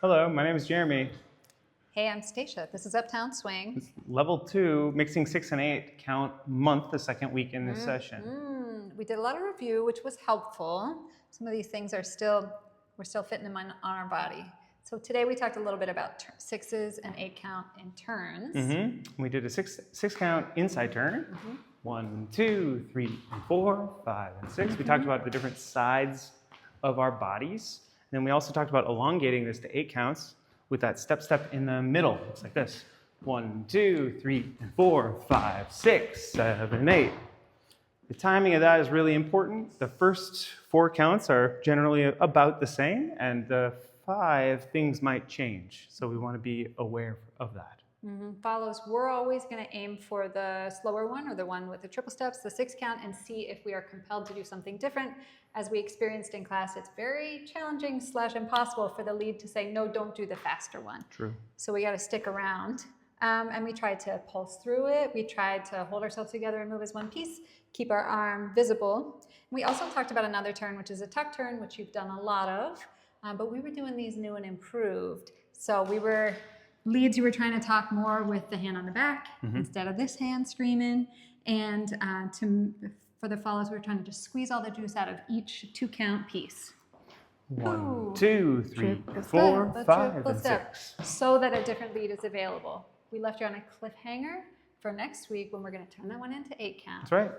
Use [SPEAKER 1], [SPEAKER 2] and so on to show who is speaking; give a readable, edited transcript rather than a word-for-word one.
[SPEAKER 1] Hello, my name is Jeremy.
[SPEAKER 2] Hey, I'm Stacia. This is Uptown Swing.
[SPEAKER 1] It's level 2, mixing 6 and 8, count month, the second week in this session.
[SPEAKER 2] We did a lot of review, which was helpful. Some of these things are we're still fitting them on our body. So today we talked a little bit about 6s and 8 count in turns.
[SPEAKER 1] We did a six count inside turn. 1, 2, 3, and 4, 5, and 6. We talked about the different sides of our bodies. And then we also talked about elongating this to 8 counts with that step in the middle. It's like this. 1, 2, 3, and 4, 5, 6, 7, 8. The timing of that is really important. The first 4 counts are generally about the same, and the 5 things might change. So we want to be aware of that.
[SPEAKER 2] Follows, we're always going to aim for the slower one or the one with the triple steps, the 6 count, and see if we are compelled to do something different. As we experienced in class, it's very challenging / impossible for the lead to say, no, don't do the faster one.
[SPEAKER 1] True.
[SPEAKER 2] So we got to stick around. And we tried to pulse through it. We tried to hold ourselves together and move as one piece, keep our arm visible. We also talked about another turn, which is a tuck turn, which you've done a lot of. But we were doing these new and improved. So leads, you were trying to talk more with the hand on the back instead of this hand screaming. And for the follows, we were trying to just squeeze all the juice out of each 2 count piece.
[SPEAKER 1] 1, 2, 3, 4, 5, and 6.
[SPEAKER 2] So that a different lead is available. We left you on a cliffhanger for next week when we're going to turn that one into 8 count.
[SPEAKER 1] That's right.